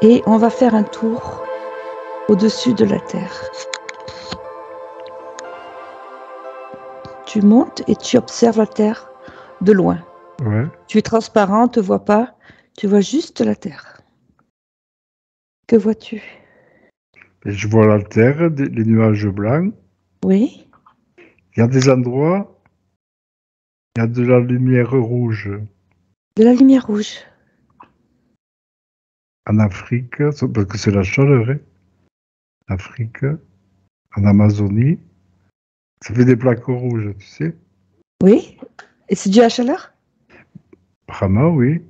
Et on va faire un tour au-dessus de la Terre. Tu montes et tu observes la Terre de loin. Ouais. Tu es transparent, on ne te voit pas. Tu vois juste la Terre. Que vois-tu? Et je vois la Terre, les nuages blancs. Oui. Il y a des endroits, il y a de la lumière rouge. De la lumière rouge. En Afrique, parce que c'est la chaleur, hein. Afrique, en Amazonie, ça fait des plaques rouges, tu sais. Oui. Et c'est dû à la chaleur? Brahma, oui.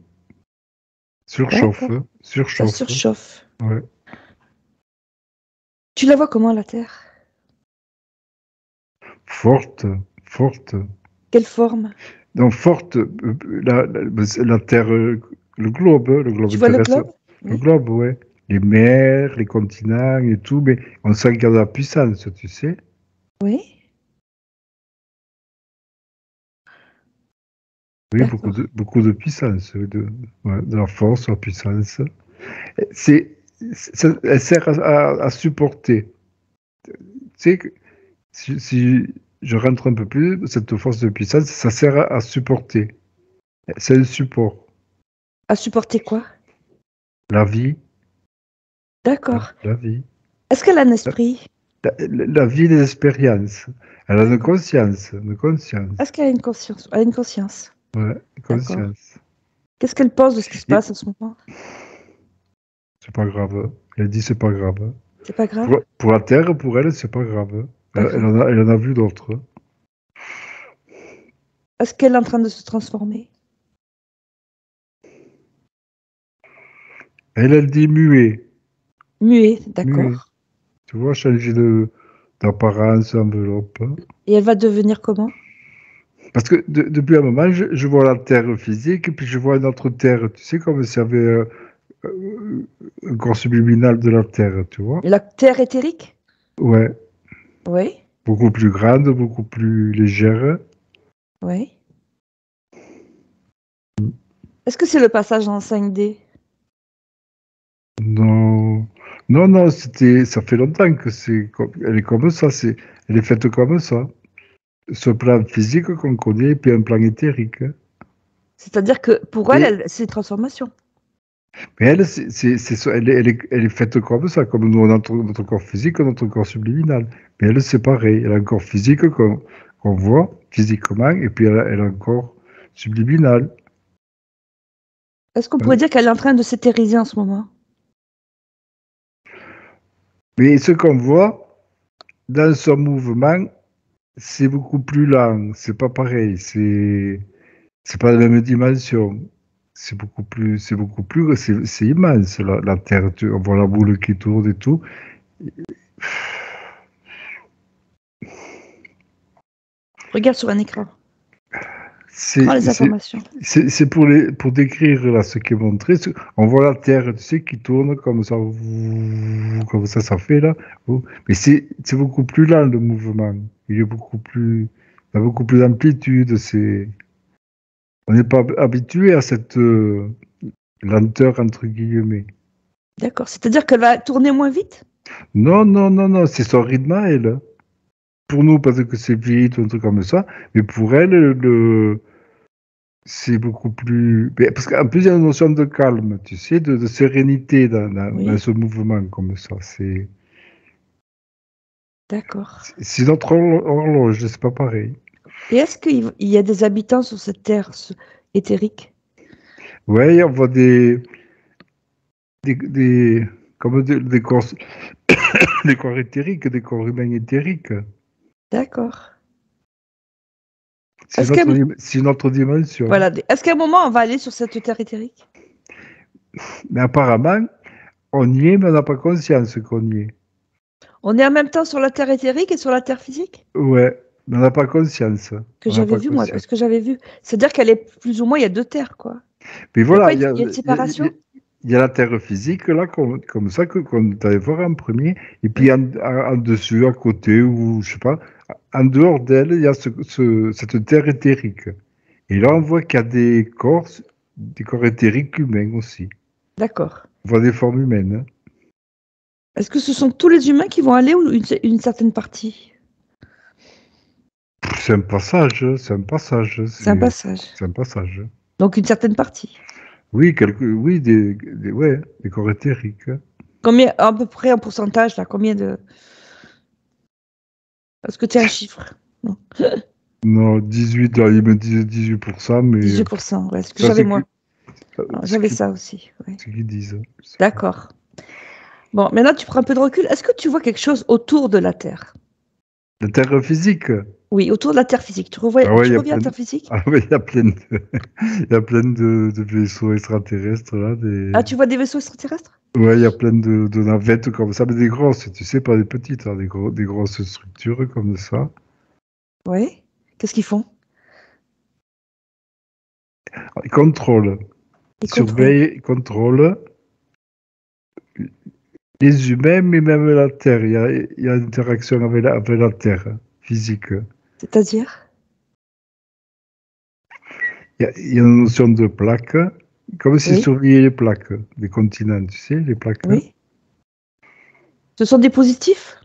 Surchauffe, D'accord. Ça surchauffe. surchauffe. Ouais. Tu la vois comment, la Terre? Forte, forte. Quelle forme? Donc forte, la Terre, le Tu globe vois le terrestre, globe? le Oui. globe, ouais. Les mers, les continents et tout, mais on sent qu'il y a de la puissance, tu sais. Oui. Oui, D'accord. beaucoup de puissance, ouais, de la force, de la puissance. Elle sert à supporter. Tu sais, si je rentre un peu plus, cette force de puissance, ça sert à supporter. C'est un support. À supporter quoi? La vie, D'accord. la vie. Est-ce qu'elle a un La, esprit? la vie des expériences. Elle a D'accord. une conscience. Est-ce qu'elle a une conscience? Elle a une conscience. Ouais, D'accord. conscience. Qu'est-ce qu'elle pense de ce qui se Et passe en ce moment? c'est pas grave. Elle dit c'est pas grave. C'est pas grave? Pour la Terre, pour elle, c'est pas grave. Pas grave. Elle en a vu d'autres. Est-ce qu'elle est en train de se transformer? Elle dit muet. Muet, Muet. d'accord. Tu vois, changer d'apparence, enveloppe. Et elle va devenir comment? Parce que depuis un moment, je vois la Terre physique, et puis je vois une autre Terre. Tu sais, comme s'il y avait un corps subliminal de la Terre, tu vois. La terre éthérique? Ouais. Oui, Beaucoup plus grande, beaucoup plus légère. oui. Est-ce que c'est le passage en 5D? Non. Non, non, ça fait longtemps que elle est comme ça, elle est faite comme ça. Ce plan physique qu'on connaît, puis un plan éthérique. C'est-à-dire que pour elle, Et, c'est une transformation. mais elle, elle est faite comme ça, comme nous, notre corps physique, notre corps subliminal. Mais elle, c'est pareil. Elle a un corps physique qu'on voit physiquement, et puis elle a un corps subliminal. Est-ce qu'on pourrait Hein. dire qu'elle est en train de s'éthériser en ce moment? Mais ce qu'on voit dans son mouvement, c'est beaucoup plus lent. C'est pas pareil. C'est pas la même dimension. C'est immense, la Terre. On voit la boule qui tourne et tout. Regarde sur un écran. Prends les C'est c'est- informations. c'est pour décrire là, ce qui est montré. On voit la Terre, tu sais, qui tourne comme ça fait là. Mais c'est beaucoup plus lent le mouvement. Il y a beaucoup plus d'amplitude. On n'est pas habitué à cette lenteur entre guillemets. D'accord. C'est-à-dire qu'elle va tourner moins vite? Non, non, non, non, c'est son rythme à elle. Pour nous, parce que c'est vite ou un truc comme ça, mais pour elle, c'est beaucoup plus. Parce qu'en plus, il y a une notion de calme, tu sais, de sérénité dans Oui. ce mouvement comme ça. D'accord. C'est notre horloge, c'est pas pareil. Et est-ce qu'il y a des habitants sur cette terre éthérique? Ouais, on voit des, comme des corps, des corps éthériques, des corps humains éthériques. D'accord. Est-ce qu'à C'est une autre dimension. voilà, est-ce qu'à un moment, on va aller sur cette terre éthérique? Mais apparemment, on y est, mais on n'a pas conscience qu'on y est. On est en même temps sur la terre éthérique et sur la terre physique? Ouais, mais on n'a pas conscience. Que On n'a j'avais pas vu, moi, conscience. ce que j'avais vu. C'est-à-dire qu'elle est plus ou moins, il y a deux terres, quoi. Mais Il n'y a voilà, pas il y a une séparation? il y a la terre physique, là, comme ça, qu'on allait voir en premier. Et puis Oui. en dessus, à côté, ou je sais pas, en dehors d'elle, il y a cette terre éthérique. Et là, on voit qu'il y a des corps éthériques humains aussi. D'accord. On voit des formes humaines. Hein. Est-ce que ce sont tous les humains qui vont aller ou une certaine partie? C'est un passage, c'est un passage. C'est un passage. C'est un passage. Donc une certaine partie. Oui, ouais, des corps éthériques. Hein. Combien, à peu près en pourcentage, là, combien de... Est-ce que tu as un chiffre? Non. Non, 18, là, ils me disent 18%, mais 18%, ouais, ce que ça, j'avais c'est moi. ce J'avais qui- ça aussi. Ouais. ce qu'ils disent. Hein. D'accord. Bon, maintenant tu prends un peu de recul. Est-ce que tu vois quelque chose autour de la Terre? La Terre physique. Oui, autour de la Terre physique. Tu revois, Ah ouais, tu il y a reviens à plein la de... Terre physique? Ah ouais, il y a plein de, il y a plein de vaisseaux extraterrestres là. Ah, tu vois des vaisseaux extraterrestres? Ouais, il y a plein de navettes comme ça, mais des grosses, tu sais, pas des petites, hein, des grosses structures comme ça. Oui. Qu'est-ce qu'ils font? Ils contrôlent, Ils ils contrôlent. surveillent, ils contrôlent les humains, mais même la Terre. Il y a une interaction avec la Terre physique. C'est-à-dire? Il y a une notion de plaque, comme s'ils Oui. surveillaient les plaques des continents, tu sais, les plaques. Oui. Ce sont des positifs?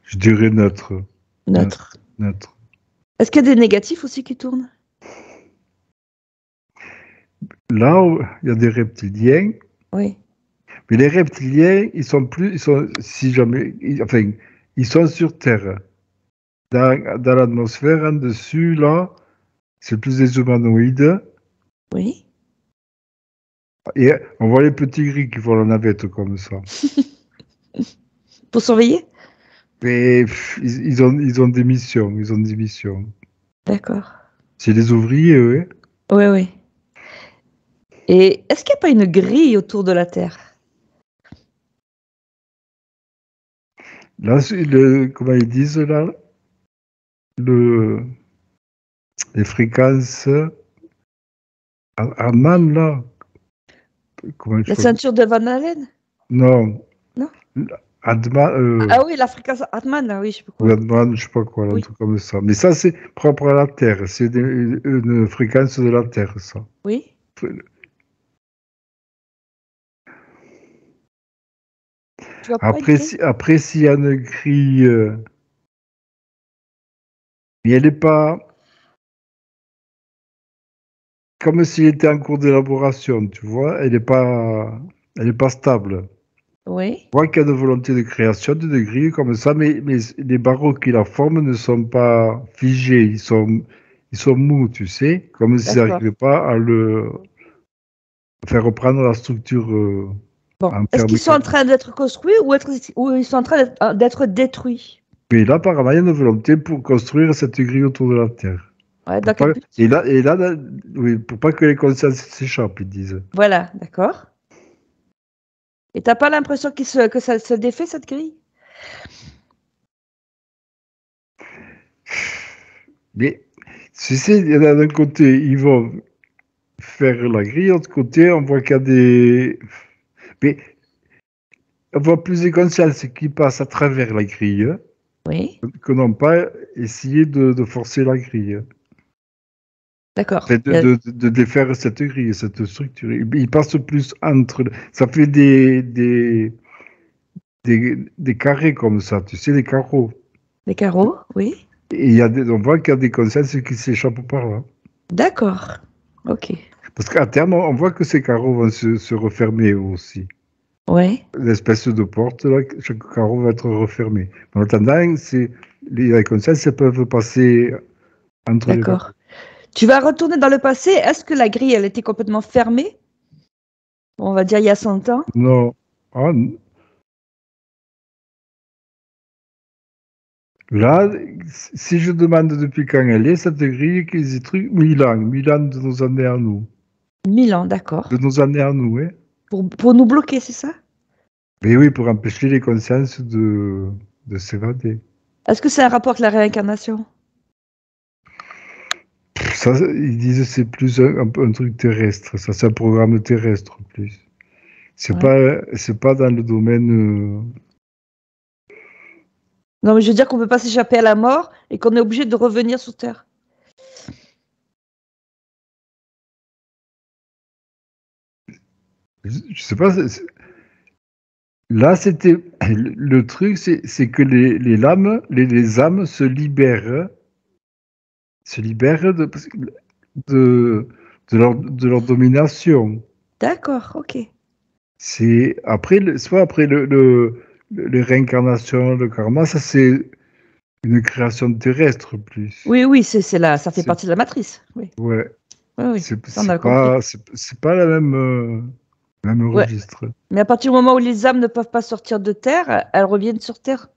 Je dirais neutre. Neutre. Neutres. Neutre. Est-ce qu'il y a des négatifs aussi qui tournent? Là où il y a des reptiliens, Oui. mais les reptiliens, ils sont, si jamais, enfin, ils sont sur Terre. Dans l'atmosphère, en dessus, là, c'est plus des humanoïdes. Oui. Et on voit les petits gris qui font la navette comme ça. Pour surveiller? Mais ils ont des missions, ils ont des missions. D'accord. C'est des ouvriers, eux. Hein. Oui, oui. Et est-ce qu'il n'y a pas une grille autour de la Terre? Là, comment ils disent, là, le, les fréquences, Harman, là, comment je La sais ceinture de Van Allen? non, Non? Adman, Ah oui, la fréquence Hartmann, là, oui, je sais pas ou quoi. Adman, je sais pas quoi, un Oui. truc comme ça. Mais ça, c'est propre à la Terre. C'est une fréquence de la Terre, ça. Oui. Tu vois pas une Après, grille? après s'il y a une grille, mais elle n'est pas comme s'il était en cours d'élaboration, tu vois. Elle est pas stable. Oui. Je vois qu'il y a de volonté de création de grilles comme ça, mais les barreaux qui la forment ne sont pas figés. Ils sont mous, tu sais, comme s'ils D'accord. n'arrivaient pas à faire reprendre la structure Bon. en Est-ce fer qu'ils sont en mécanique. train d'être construits ou ils sont en train d'être détruits? Mais là, apparemment, il y a une volonté pour construire cette grille autour de la Terre. Ouais, Pour dans quel pas, but? oui, pour pas que les consciences s'échappent, ils disent. Voilà, d'accord. Et t'as pas l'impression que ça se défait, cette grille? Mais, tu sais, il y en a d'un côté, ils vont faire la grille, de l'autre côté, on voit qu'il y a des... Mais on voit plus de consciences qui passent à travers la grille Oui. que non pas essayer de forcer la grille. D'accord. Enfin, de défaire cette grille, cette structure. Ils passent plus entre... Ça fait des carrés comme ça, tu sais, des carreaux. Les carreaux, oui. Et on voit qu'il y a des consciences qui s'échappent par là. D'accord. Ok. Parce qu'à terme, on voit que ces carreaux vont se refermer aussi. Ouais. L'espèce de porte, là, chaque carreau va être refermé. En attendant, les consciences elles peuvent passer entre les D'accord. carreaux. Tu vas retourner dans le passé. Est-ce que la grille, elle était complètement fermée? On va dire il y a 100 ans. Non. Ah, là, si je demande depuis quand elle est, cette grille, qu'ils y trucs, 1000 ans de nos années à nous. 1000 ans, d'accord. De nos années à nous, hein. Pour nous bloquer, c'est ça? Mais oui, pour empêcher les consciences de s'évader. Est-ce que c'est un rapport avec la réincarnation? Ça, ils disent que c'est plus un truc terrestre. Ça, c'est un programme terrestre, plus. Ouais. C'est pas dans le domaine. Non, mais je veux dire qu'on peut pas s'échapper à la mort et qu'on est obligé de revenir sur Terre. Je sais pas. Là, c'était le truc, c'est que les lames, les âmes se libèrent de, de leur domination. D'accord, ok. C'est après, soit après les réincarnations, le karma, ça c'est une création terrestre plus. Oui, oui, c'est là, ça fait C'est- partie de la matrice. Oui, Ouais, oui, oui. Ça, on a c'est compris. c'est pas la même, même Ouais. registre. Mais à partir du moment où les âmes ne peuvent pas sortir de Terre, elles reviennent sur Terre.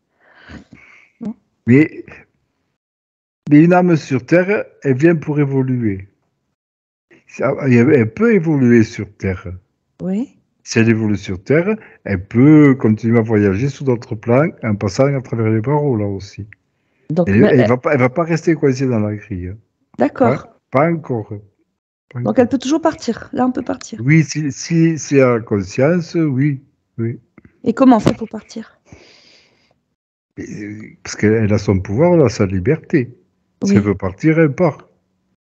Non. Mais, mais une âme sur Terre, elle vient pour évoluer. Elle peut évoluer sur Terre. Oui. Si elle évolue sur Terre, elle peut continuer à voyager sur d'autres plans en passant à travers les barreaux, là aussi. Donc, mais, Elle va pas rester coincée dans la grille. Hein. d'accord. Pas encore. Pas Donc, encore. elle peut toujours partir. Là, on peut partir. Oui, si elle a conscience, oui. Oui. Et comment on fait pour partir? Parce qu'elle a son pouvoir, elle a sa liberté. Si elle Oui, veut partir, elle part.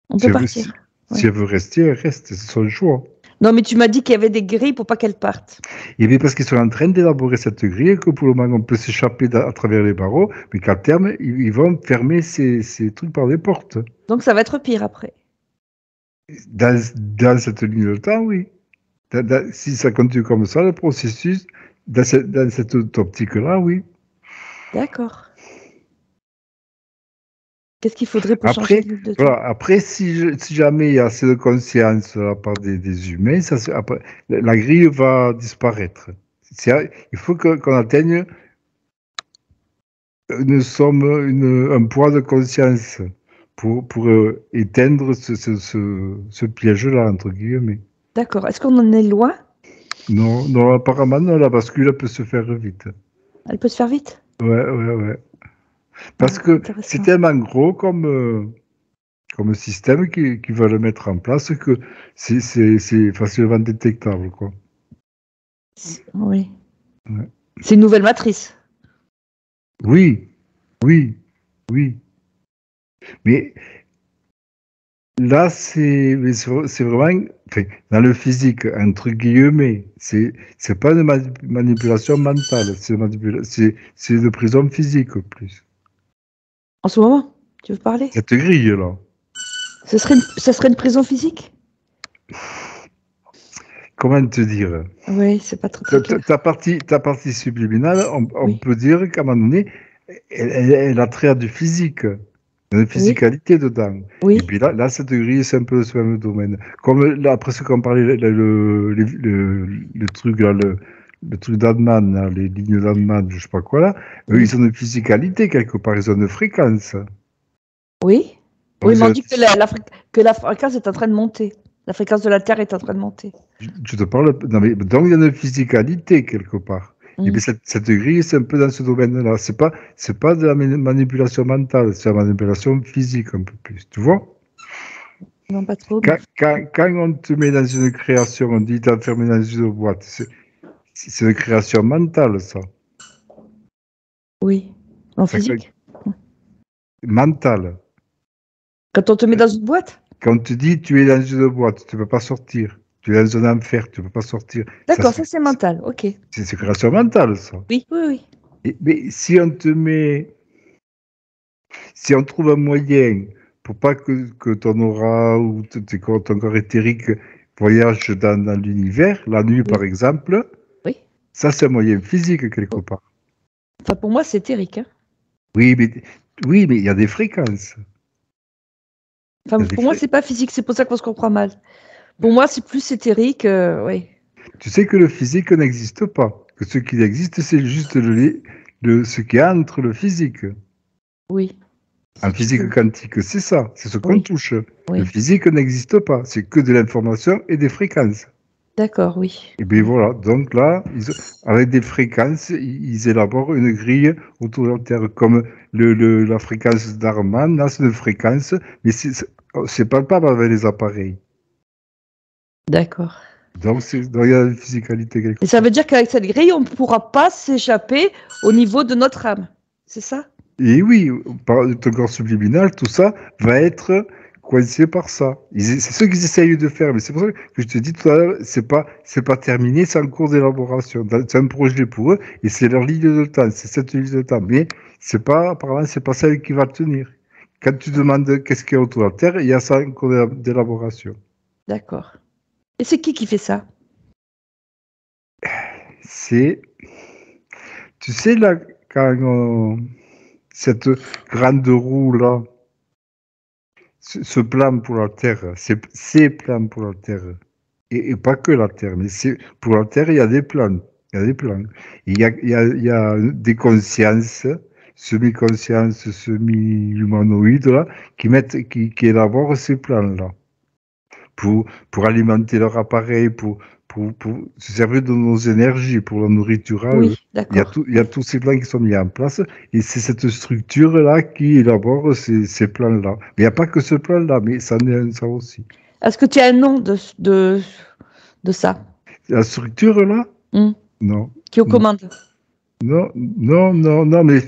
on Si peut elle veut, partir. si Oui. elle veut rester, elle reste. C'est son choix. Non, mais tu m'as dit qu'il y avait des grilles pour pas qu'elle parte. Et bien parce qu'ils sont en train d'élaborer cette grille, que pour le moment on peut s'échapper à travers les barreaux, mais qu'à terme, ils vont fermer ces trucs par des portes. Donc, ça va être pire après. Dans cette ligne de temps, oui. Si ça continue comme ça, le processus, dans cette optique-là, oui. D'accord. Qu'est-ce qu'il faudrait pour changer Après, de temps? voilà, après si jamais il y a assez de conscience de la part des humains, après, la grille va disparaître. Il faut qu'on atteigne une somme, un poids de conscience pour éteindre ce piège-là, entre guillemets. D'accord. Est-ce qu'on en est loin? Non, non, apparemment, non, la bascule peut se faire vite. Elle peut se faire vite? Ouais. Parce Ah, que c'est intéressant. tellement gros comme système qui va le mettre en place que c'est facilement détectable, quoi. Oui. Ouais. C'est une nouvelle matrice. Oui, oui, oui. Mais là, c'est vraiment, enfin, dans le physique, entre guillemets, c'est pas une manipulation mentale, c'est une prison physique plus. En ce moment, tu veux parler? Cette grille-là. Ça serait une prison physique? Comment te dire? Oui, c'est pas très clair. Ta partie subliminale, on Oui, peut dire qu'à un moment donné, elle a trait à du physique. Il y a une oui, physicalité dedans. Et oui. puis là, cette grille, c'est un peu ce même domaine. Comme là, après ce qu'on parlait, le truc là, le truc d'Adman, là, les lignes d'Adman, je sais pas quoi là, eux, Oui. ils ont une physicalité quelque part, ils ont une fréquence. Oui. Donc, Oui, mais on dit que que la fréquence est en train de monter. La fréquence de la Terre est en train de monter. je te parle, non, mais, donc il y a une physicalité quelque part. Et bien Mm. cette grille, c'est un peu dans ce domaine-là. C'est pas de la manipulation mentale, c'est la manipulation physique un peu plus. Tu vois? Non, pas trop, mais... Quand on te met dans une création, on dit t'es enfermé dans une boîte, c'est une création mentale, ça. Oui. En Ça, physique? mentale. Quand on te met dans une boîte? Quand on te dit tu es dans une boîte, tu ne peux pas sortir. Tu es dans un enfer, tu ne peux pas sortir. D'accord, ça c'est mental. Ok. C'est une création mentale, ça. Oui, oui, oui. Mais si on te met, si on trouve un moyen pour pas que ton aura ou ton corps éthérique voyage dans l'univers, la nuit Oui. par exemple, Oui. ça c'est un moyen physique quelque Oh. part. Enfin, pour moi, c'est éthérique. Hein. Oui, mais il y a des fréquences. Il Enfin, y a des pour moi, fré- c'est pas physique. C'est pour ça qu'on se comprend mal. Pour moi, c'est plus éthérique. Oui. Tu sais que le physique n'existe pas. Que ce qui existe, c'est juste ce qui est entre le physique. Oui. En C'est tout. physique quantique, c'est ça, c'est ce qu'on Oui. touche. Le Oui. physique n'existe pas, c'est que de l'information et des fréquences. D'accord, oui. Et bien voilà, donc là, avec des fréquences, ils élaborent une grille autour de la Terre, comme la fréquence d'Arman, là c'est une fréquence, mais c'est palpable avec les appareils. D'accord. Donc il y a une physicalité quelque Et ça part. veut dire qu'avec cette grille, on ne pourra pas s'échapper au niveau de notre âme. C'est ça? Et oui, par ton corps subliminal, tout ça va être coincés par ça. C'est ce qu'ils essayent de faire, mais c'est pour ça que je te dis tout à l'heure, c'est pas terminé, c'est en cours d'élaboration. C'est un projet pour eux, et c'est leur ligne de temps, c'est cette ligne de temps. Mais apparemment, c'est pas celle qui va tenir. Quand tu demandes qu'est-ce qu'il y a autour de la Terre, il y a ça en cours d'élaboration. D'accord. Et c'est qui fait ça? C'est, tu sais, là, cette grande roue, là, ce plan pour la Terre, ces plans pour la Terre, et pas que la Terre, mais pour la Terre, il y a des plans. Il y a des plans. Il y a des consciences, semi-consciences, semi-humanoïdes, là, qui élaborent ces plans-là pour alimenter leur appareil, pour se servir de nos énergies, pour la nourriture à eux. Oui, d'accord. Il y a tous ces plans qui sont mis en place, et c'est cette structure-là qui élabore ces plans-là. Mais il n'y a pas que ce plan-là, mais ça en est ça aussi. Est-ce que tu as un nom de ça? La structure-là? Non. Qui est aux commandes? Non, mais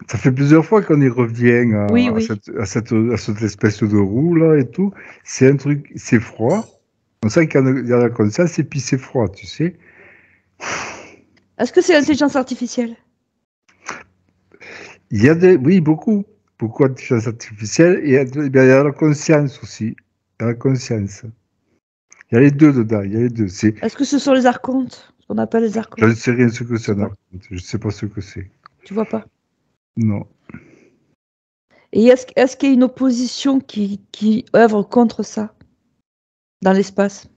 ça fait plusieurs fois qu'on y revient Oui, à oui. cette espèce de roue là et tout. C'est un truc, c'est froid. On sent qu'il y a la conscience et puis c'est froid, tu sais. Est-ce que c'est l'intelligence artificielle? Il y a oui, beaucoup d'intelligence artificielle et il y a la conscience aussi. Il y a la conscience. Il y a les deux dedans, il y a les deux. Est-ce que ce sont les archontes? Ce qu'on appelle les Je archontes? ne sais rien ce que c'est. Je ne sais pas ce que c'est. Tu vois pas? Non. Et est-ce qu'il y a une opposition qui œuvre contre ça dans l'espace?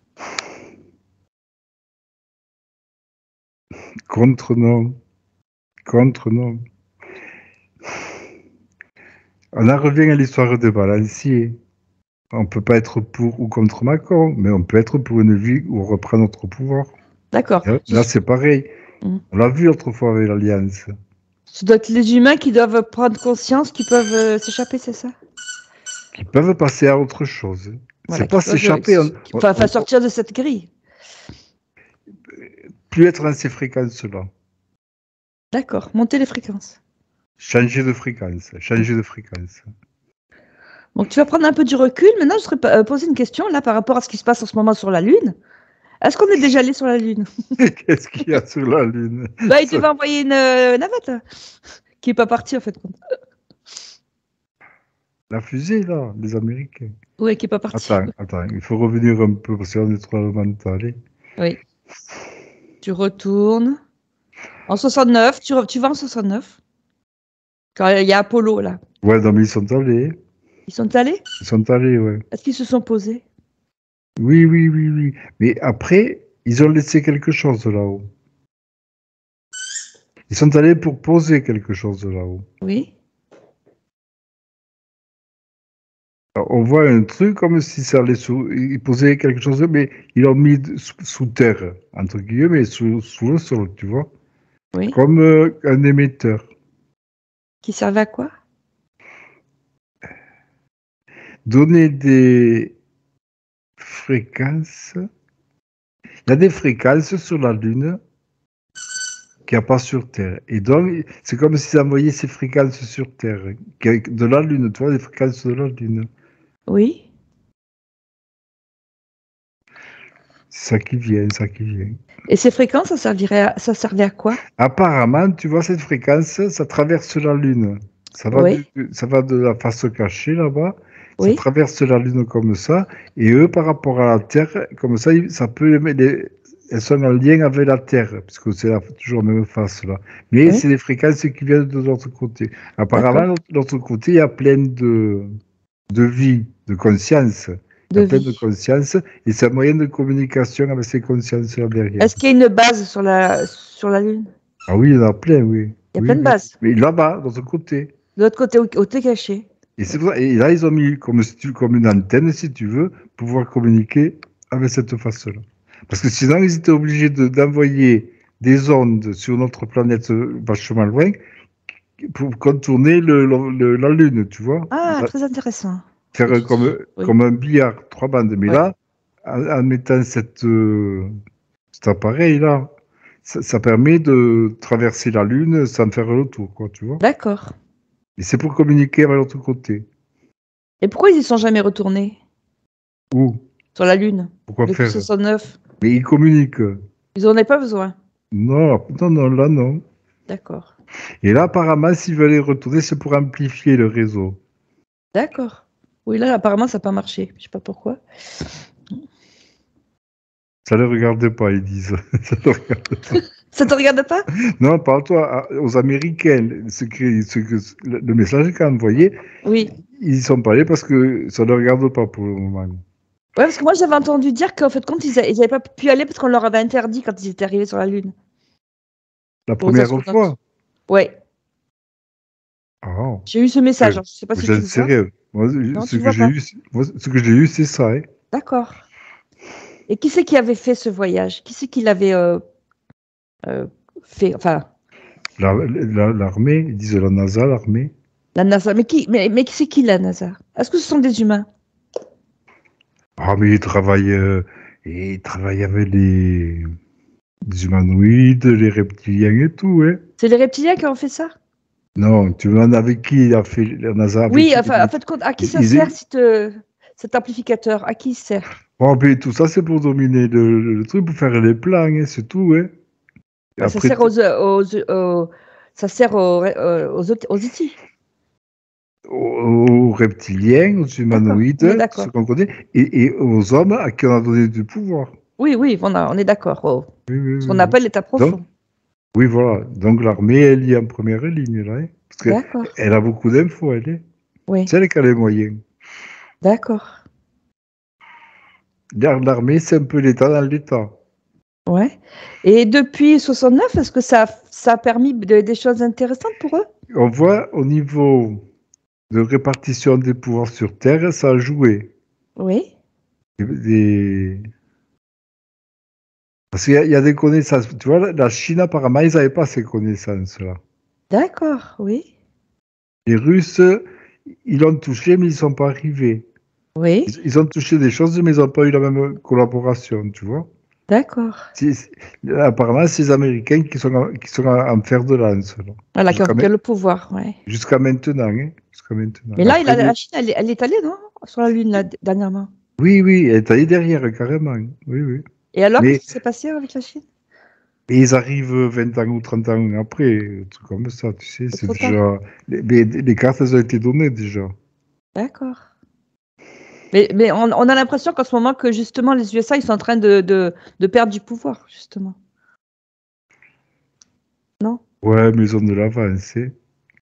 Contre, non. Contre, non. On en revient à l'histoire de balancier. On ne peut pas être pour ou contre Macron, mais on peut être pour une vie où on reprend notre pouvoir. D'accord. Là, c'est pareil. On l'a vu autrefois avec l'Alliance. Ce doit être les humains qui doivent prendre conscience qu'ils peuvent s'échapper, c'est ça? Qui peuvent passer à autre chose. Voilà, c'est pas s'échapper. Enfin, sortir de cette grille. Plus être dans ces fréquences-là. D'accord. Monter les fréquences. Changer de fréquence. Donc, tu vas prendre un peu du recul. Maintenant, je serais poser une question là par rapport à ce qui se passe en ce moment sur la Lune. Est-ce qu'on est déjà allé sur la Lune? Qu'est-ce qu'il y a sur la Lune? Bah, il devait envoyer une navette qui n'est pas partie en fait. La fusée, là, des Américains. Oui, qui n'est pas partie. Attends, il faut revenir un peu parce qu'on est trop dans le mental. Oui. Tu retournes. En 69, tu vas en 69. Quand il y a Apollo là. Ouais, non, mais ils sont allés. Ils sont allés? Ils sont allés, ouais. Est-ce qu'ils se sont posés? Oui. Mais après, ils ont laissé quelque chose là-haut. Ils sont allés pour poser quelque chose là-haut. Oui. Alors, on voit un truc comme si ça allait ils posaient quelque chose, mais ils l'ont mis sous terre, entre guillemets, sous le sol, tu vois. Oui. Comme un émetteur. Qui servait à quoi? Donner des fréquences. Il y a des fréquences sur la Lune qu'il n'y a pas sur Terre. Et donc, c'est comme s'ils envoyaient ces fréquences sur Terre. De la Lune, tu vois, les fréquences de la Lune. Oui. C'est ça qui vient. Et ces fréquences, ça servait à quoi? Apparemment, tu vois, cette fréquence, ça traverse la Lune. Ça va de la face cachée là-bas. Oui. Ça traverse la Lune comme ça. Et eux, par rapport à la Terre, comme ça, ça peut elles sont en lien avec la Terre, puisque c'est toujours la même face là. Mais c'est des fréquences qui viennent de l'autre côté. Apparemment, de l'autre côté, il y a plein de vie, de conscience. Il y a plein de conscience, et c'est un moyen de communication avec ces consciences-là derrière. Est-ce qu'il y a une base sur la Lune? Ah oui, il y en a plein, oui. Il y a plein de bases. Mais là-bas, de l'autre côté. De l'autre côté, au thé caché. Et là, ils ont mis comme une antenne, si tu veux, pour pouvoir communiquer avec cette face-là. Parce que sinon, ils étaient obligés d'envoyer des ondes sur notre planète vachement loin pour contourner la Lune, tu vois. Ah, très intéressant. Faire comme un billard, 3 bandes. Mais là, en mettant cet appareil-là, ça permet de traverser la Lune sans faire le tour, quoi, tu vois. D'accord. Et c'est pour communiquer avec l'autre côté. Et pourquoi ils y sont jamais retournés Où? sur la Lune Pourquoi depuis faire? 69? Mais ils communiquent. Ils en avaient pas besoin. Non, non, non, là, non. D'accord. Et là, apparemment, s'ils veulent y retourner, c'est pour amplifier le réseau. D'accord. Oui, là, apparemment, ça n'a pas marché. Je sais pas pourquoi. Ça ne les regarde pas, ils disent. Ça les regarde pas. Ça te regarde pas? Non, parle-toi aux Américains. Le message qu'a envoyé, Oui. ils y sont pas allés parce que ça ne les regarde pas pour le moment. Ouais, parce que moi, j'avais entendu dire qu'en fait, compte, ils n'avaient pas pu aller parce qu'on leur avait interdit quand ils étaient arrivés sur la Lune. La Pour les première astronautes. fois? Ouais. Ah, J'ai eu ce message. Je ne sais pas si vous tu êtes le vois. sérieux? Moi, Non, ce tu que vois j'ai pas. eu, ce que j'ai eu, c'est ça. Hein. D'accord. Et qui c'est qui avait fait ce voyage? Qui c'est qui l'avait euh, fait? Enfin, L'armée, ils disent la NASA, l'armée. la NASA. Mais qui c'est qui la NASA? Est-ce que ce sont des humains? Ah, mais ils travaillent avec les humanoïdes, les reptiliens et tout, hein. C'est les reptiliens qui ont fait ça? Non, tu me demandes avec qui il a fait la NASA, avec Oui, qui enfin, en fait, à qui ça ils- sert ils- cet amplificateur? À qui il sert? Oh, mais tout ça, c'est pour dominer le truc, pour faire les plans, hein, c'est tout, hein. Et Bah, ça après, sert ça sert aux ET. aux reptiliens, aux D'accord, on est humanoïdes, d'accord. ce qu'on connaît, et aux hommes à qui on a donné du pouvoir. Oui, oui, on est d'accord. Oui, oui, Ce oui, qu'on oui. appelle l'état Donc, profond. oui, voilà. Donc, l'armée, elle y est en première ligne, là, hein, parce D'accord. qu'elle a beaucoup d'infos, elle est. Oui, C'est elle qui a les moyens. d'accord. L'armée, c'est un peu l'État dans l'État. Ouais. Et depuis 69, est-ce que ça a permis des choses intéressantes pour eux? On voit au niveau de répartition des pouvoirs sur Terre, ça a joué. Oui. Des- Parce qu'il y a des connaissances. Tu vois, la Chine, apparemment, ils n'avaient pas ces connaissances-là. D'accord, oui. Les Russes, ils l'ont touché, mais ils ne sont pas arrivés. Oui. Ils ont touché des choses, mais ils n'ont pas eu la même collaboration, tu vois. D'accord. Apparemment, c'est les Américains qui sont en fer de lance, là. Voilà, Jusqu'à qui a le pouvoir, ouais. jusqu'à maintenant. Hein. Jusqu'à maintenant. Mais là, Après, la Chine, elle est allée, non? Sur la Lune, là, dernièrement. oui, oui, elle est allée derrière, carrément. Oui, oui. Et alors, qu'est-ce Mais qui s'est passé avec la Chine? Et ils arrivent 20 ans ou 30 ans après, un truc comme ça, tu sais, C'est c'est trop tard. déjà... les cartes, elles ont été données déjà. D'accord. Mais on a l'impression qu'en ce moment, que justement, les USA, ils sont en train de perdre du pouvoir, justement. Non? Ouais, mais ils ont de l'avance, hein.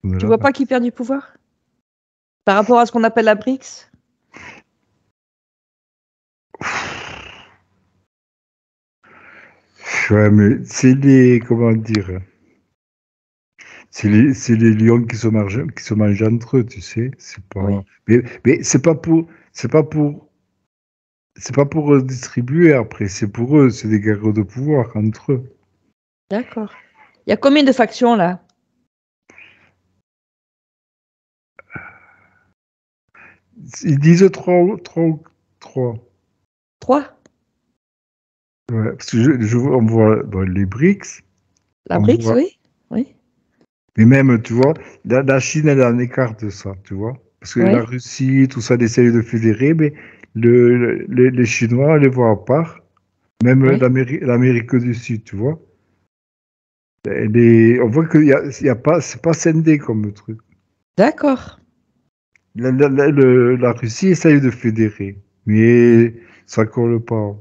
Ils ont de Tu vois pas l'avance. qui perd du pouvoir? Par rapport à ce qu'on appelle la BRICS? Ouais, mais c'est les... Comment dire? C'est les lions qui se mangent entre eux, tu sais. C'est pas... Oui. Mais c'est pas pour distribuer après, c'est pour eux, c'est des guerres de pouvoir entre eux. D'accord. Il y a combien de factions, là? Ils disent trois. 3? Ouais, parce que on voit dans les BRICS, La on BRICS, voit, oui. Oui. mais même, tu vois, la Chine, elle est en écart de ça, tu vois. Parce que la Oui. Russie, tout ça, elle essaye de fédérer, mais les Chinois, on les voit à part. Même Oui. l'Amérique du Sud, tu vois. On voit qu'il y a pas, c'est pas scindé comme truc. D'accord. La Russie essaye de fédérer, mais ça colle pas.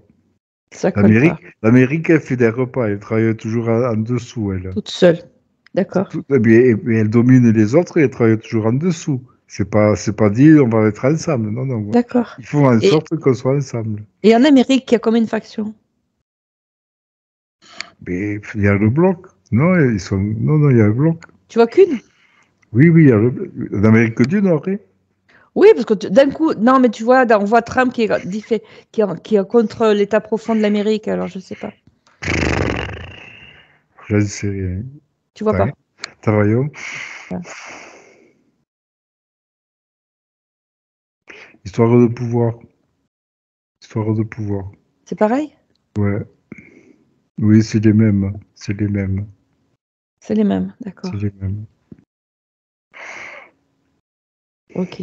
Ça colle pas. L'Amérique, elle fédère pas, elle travaille toujours en dessous, elle. Toute seule. D'accord. Mais elle domine les autres et elle travaille toujours en dessous. C'est pas dit on va être ensemble. Non, non. D'accord. Il faut en Et, sorte qu'on soit ensemble. et en Amérique, il y a combien de factions? Mais il y a le bloc. Non, non, non, il y a le bloc. Tu vois qu'une? Oui, oui, il y a l'Amérique du Nord. Hein. Oui, parce que d'un coup, non, mais tu vois, on voit Trump qui est contre l'état profond de l'Amérique, alors je sais pas. Je ne sais rien. Tu vois pas. Travaillons. Voilà. Histoire de pouvoir. Histoire de pouvoir. C'est pareil? Ouais. Oui, c'est les mêmes. C'est les mêmes. C'est les mêmes, C'est d'accord. les mêmes. Ok.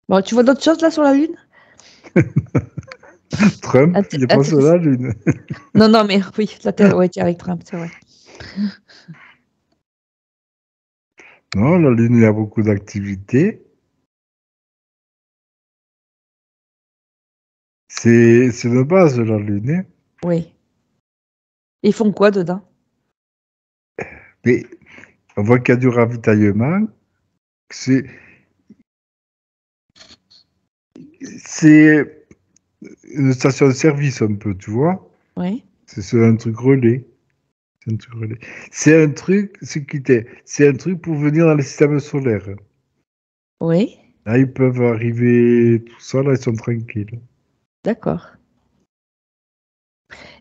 Bon, tu vois d'autres choses là sur la Lune? Trump, il n'est pas sur la Lune. Non, mais oui, la Terre, ouais, tu es avec Trump, c'est vrai. Non, la Lune, il y a beaucoup d'activités. C'est de base, la Lune. Hein. Oui. Ils font quoi dedans? Mais on voit qu'il y a du ravitaillement. C'est une station de service un peu, tu vois. Oui. C'est un truc relais. C'est un truc relais. C'est un truc pour venir dans le système solaire. Oui. Là, ils peuvent arriver, tout ça, là, ils sont tranquilles. D'accord.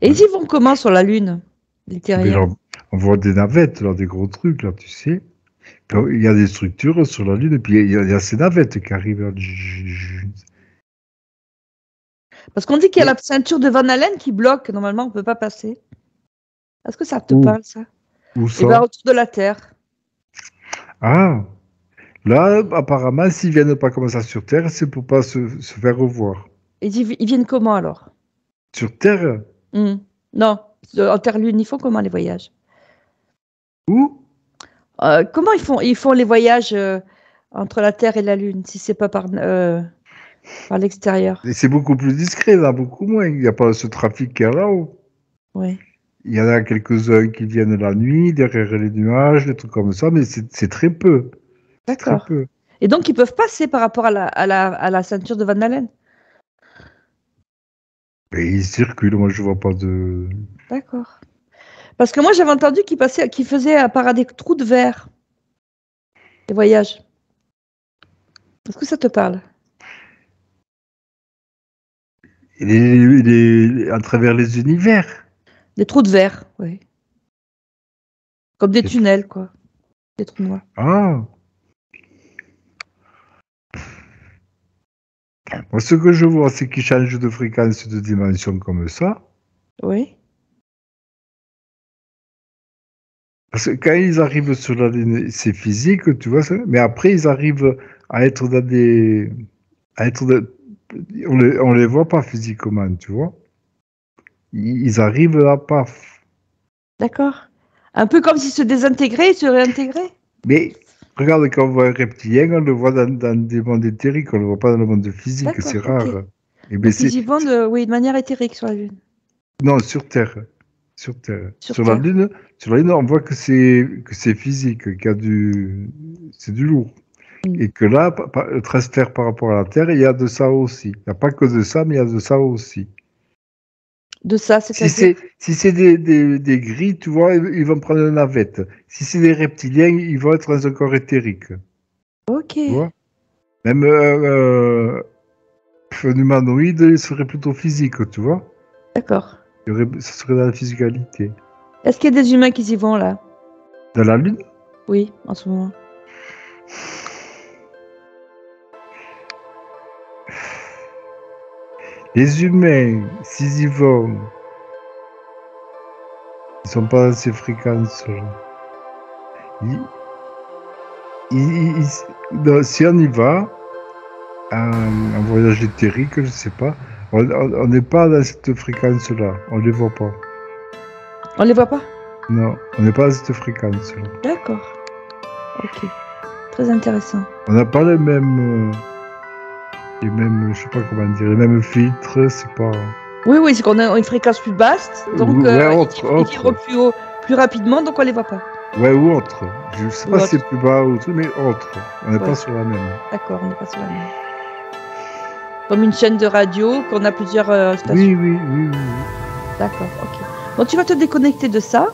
Et ils y vont comment sur la Lune, les Mais terriens? là, on voit des navettes, là, des gros trucs, là, tu sais. Puis, il y a des structures sur la Lune, et puis il y a ces navettes qui arrivent. Là. Parce qu'on dit qu'il y a la ceinture de Van Allen qui bloque. Normalement, on ne peut pas passer. Est-ce que ça te parle, ça? Où Et bien, ça? autour de la Terre. Ah, là, apparemment, s'ils viennent pas comme ça sur Terre, c'est pour pas se faire revoir. Et ils viennent comment, alors? Sur Terre? Non, en Terre-Lune, ils font comment, les voyages? Où? Comment ils font les voyages entre la Terre et la Lune, si c'est pas par l'extérieur? Et c'est beaucoup plus discret, là, beaucoup moins. Il n'y a pas ce trafic qu'il y a là-haut. Oui. Il y en a quelques-uns qui viennent la nuit, derrière les nuages, des trucs comme ça, mais c'est très peu. C'est très D'accord. peu. Et donc, ils peuvent passer par rapport à la ceinture de Van Allen? Et ils circulent, moi je vois pas de... D'accord. Parce que moi, j'avais entendu qu'ils faisaient par des trous de verre, les voyages. Est-ce que ça te parle? À travers les univers. Des trous de verre, oui. Comme des tunnels, quoi. Des trous noirs. Ah. Moi, ce que je vois, c'est qu'ils changent de fréquence, de dimension comme ça. Oui. Parce que quand ils arrivent sur la Lune, c'est physique, tu vois. Mais après, ils arrivent à être dans des... On les voit pas physiquement, tu vois. Ils arrivent là, paf. D'accord. Un peu comme s'ils se désintégraient et se réintégraient. Mais regarde, quand on voit un reptilien, on le voit dans des mondes éthériques, on le voit pas dans le monde physique, D'accord, c'est rare. ok. Et ben Donc ils y vont de manière éthérique sur la Lune. Non, sur Terre. Sur Terre. Sur la Terre. Lune, on voit que c'est physique, c'est du lourd. Et que là, le transfert par rapport à la Terre, il y a de ça aussi. Il n'y a pas que de ça, mais il y a de ça aussi. De ça, c'est-à-dire? Si c'est des gris, tu vois, ils vont prendre une navette. Si c'est des reptiliens, ils vont être dans un corps éthérique. Ok. Tu vois? Même un humanoïde, il serait plutôt physique, tu vois. D'accord. Ça serait dans la physicalité. Est-ce qu'il y a des humains qui y vont là? Dans la Lune? Oui, en ce moment. Les humains, s'ils y vont, ils sont pas dans ces fréquences-là. Si on y va, un voyage éthérique, je sais pas, on n'est pas dans cette fréquence-là. On les voit pas. On les voit pas? Non, on n'est pas dans cette fréquence-là. D'accord. Ok. Très intéressant. On n'a pas les mêmes, je sais pas comment dire, les mêmes filtres, c'est pas... Oui, c'est qu'on a une fréquence plus basse, donc ils vont plus haut, plus rapidement, donc on les voit pas. Ouais, ou autre. Je sais pas si c'est plus bas ou tout, mais autre. On n'est pas sur la même. D'accord, on n'est pas sur la même. Comme une chaîne de radio, qu'on a plusieurs stations. Oui. D'accord, ok. Bon, tu vas te déconnecter de ça.